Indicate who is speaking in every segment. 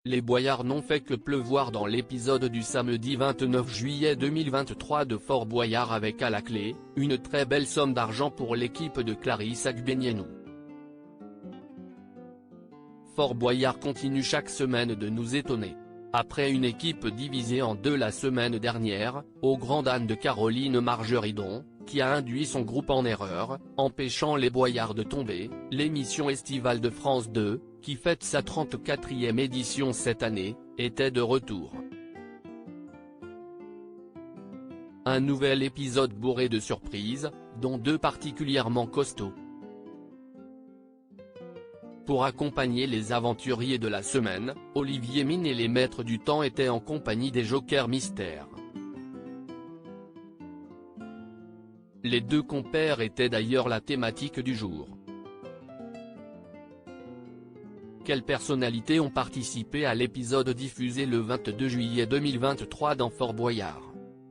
Speaker 1: les boyards n'ont fait que pleuvoir dans l'épisode du samedi 29 juillet 2023 de Fort Boyard avec à la clé, une très belle somme d'argent pour l'équipe de Clarisse Agbenienou. Fort Boyard continue chaque semaine de nous étonner. Après une équipe divisée en deux la semaine dernière, au grand dam de Caroline Margeridon, qui a induit son groupe en erreur, empêchant les boyards de tomber, l'émission estivale de France 2, qui fête sa 34e édition cette année, était de retour. Un nouvel épisode bourré de surprises, dont deux particulièrement costauds. Pour accompagner les aventuriers de la semaine, Olivier Mine et les maîtres du temps étaient en compagnie des jokers mystères. Les deux compères étaient d'ailleurs la thématique du jour. Quelles personnalités ont participé à l'épisode diffusé le 22 juillet 2023 dans Fort Boyard?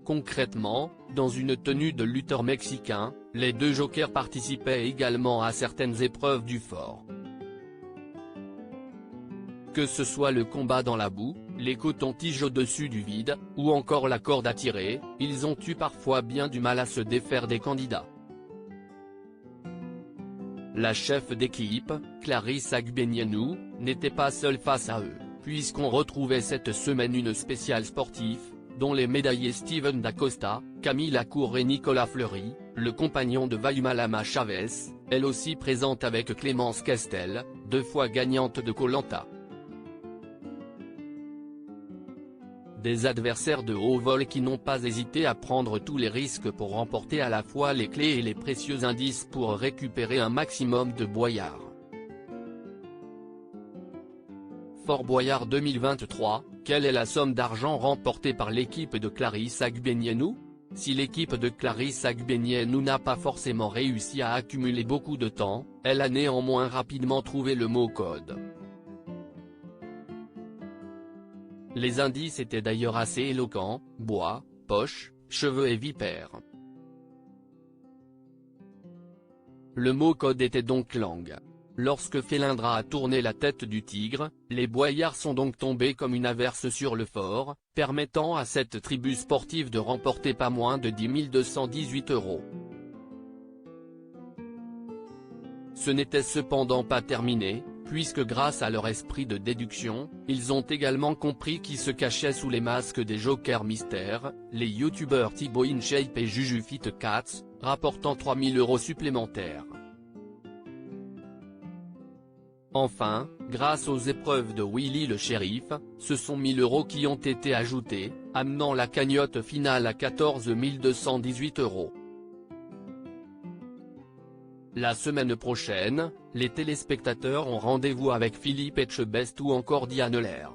Speaker 1: Concrètement, dans une tenue de lutteur mexicain, les deux jokers participaient également à certaines épreuves du fort. Que ce soit le combat dans la boue, les cotons-tiges au-dessus du vide, ou encore la corde à tirer, ils ont eu parfois bien du mal à se défaire des candidats. La chef d'équipe, Clarisse Agbenienou, n'était pas seule face à eux, puisqu'on retrouvait cette semaine une spéciale sportive, dont les médaillés Steven Dacosta, Camille Lacour et Nicolas Fleury, le compagnon de Vayumalama Chavez, elle aussi présente avec Clémence Castel, 2 fois gagnante de Koh-Lanta. Des adversaires de haut vol qui n'ont pas hésité à prendre tous les risques pour remporter à la fois les clés et les précieux indices pour récupérer un maximum de boyards. Fort Boyard 2023, quelle est la somme d'argent remportée par l'équipe de Clarisse Agbenienou? Si l'équipe de Clarisse Agbenienou n'a pas forcément réussi à accumuler beaucoup de temps, elle a néanmoins rapidement trouvé le mot code. Les indices étaient d'ailleurs assez éloquents: bois, poche, cheveux et vipère. Le mot code était donc langue. Lorsque Félindra a tourné la tête du tigre, les boyards sont donc tombés comme une averse sur le fort, permettant à cette tribu sportive de remporter pas moins de 10 218 €. Ce n'était cependant pas terminé, puisque grâce à leur esprit de déduction, ils ont également compris qui se cachait sous les masques des jokers mystères, les youtubeurs Thibaut InShape et JujuFit4, rapportant 3 000 € supplémentaires. Enfin, grâce aux épreuves de Willy le shérif, ce sont 1 000 € qui ont été ajoutés, amenant la cagnotte finale à 14 218 €. La semaine prochaine, les téléspectateurs ont rendez-vous avec Philippe Etchebest ou encore Diane Lair.